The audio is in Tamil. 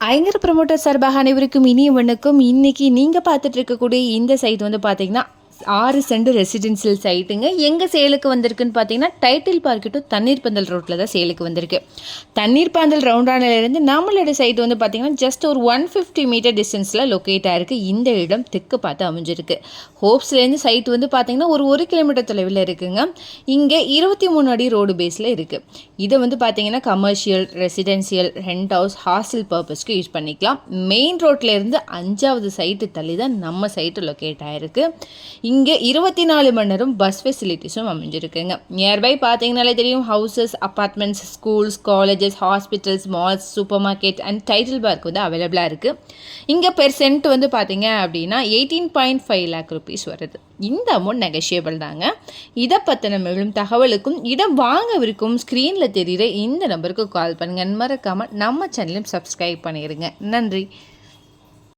ஐங்கர ப்ரமோட்டர் சார்பாக அனைவருக்கும் இனிய வணக்கம். இன்னைக்கு நீங்கள் பார்த்துட்டு இருக்கக்கூடிய இந்த சைட் வந்து பார்த்தீங்கன்னா 6 சென்ட் ரெசிடென்சியல் சைட்டுங்க. எங்கே சேலுக்கு வந்திருக்குன்னு பார்த்தீங்கன்னா டைட்டில் பார்க் டு தண்ணீர் பந்தல் ரோட்டில் தான் சேலுக்கு வந்திருக்கு. தண்ணீர் பந்தல் ரவுண்டானிலேருந்து நம்மளோட சைட் வந்து பார்த்தீங்கன்னா ஜஸ்ட் ஒரு 150 மீட்டர் டிஸ்டன்ஸில் லொக்கேட் ஆகிருக்கு. இந்த இடம் தெற்கு பார்த்து அமைஞ்சிருக்கு. ஹோப்ஸ்லேருந்து சைட் வந்து பார்த்தீங்கன்னா ஒரு கிலோமீட்டர் தொலைவில் இருக்குங்க. இங்கே 23 அடி ரோடு பேஸில் இருக்குது. இதை வந்து பார்த்தீங்கன்னா commercial, residential, rent house, hostel பர்பஸ்க்கு யூஸ் பண்ணிக்கலாம். மெயின் ரோட்லேருந்து 5வது சைட்டு தள்ளி தான் நம்ம சைட்டு லொக்கேட் ஆகிருக்கு. இங்கே 24 மணி நேரம் பஸ் ஃபெசிலிட்டிஸும் அமைஞ்சிருக்குங்க. நியர்பை பார்த்தீங்கனாலே தெரியும், houses, apartments, schools, colleges, hospitals, malls, super market and title park வந்து அவைலபிளாக இருக்குது. இங்கே பெர் சென்ட் வந்து பார்த்தீங்க அப்படின்னா 18.5 லேக் ருபீஸ் வருது. இந்த அமௌண்ட் நெகஷியபிள் தாங்க. இதை பற்றின மேலும் தகவலுக்கும் இடம் வாங்கவிருக்கும் ஸ்க்ரீனில் தெரிகிற இந்த நம்பருக்கு கால் பண்ணுங்கள். மறக்காமல் நம்ம சேனலையும் சப்ஸ்கிரைப் பண்ணிடுங்க. நன்றி.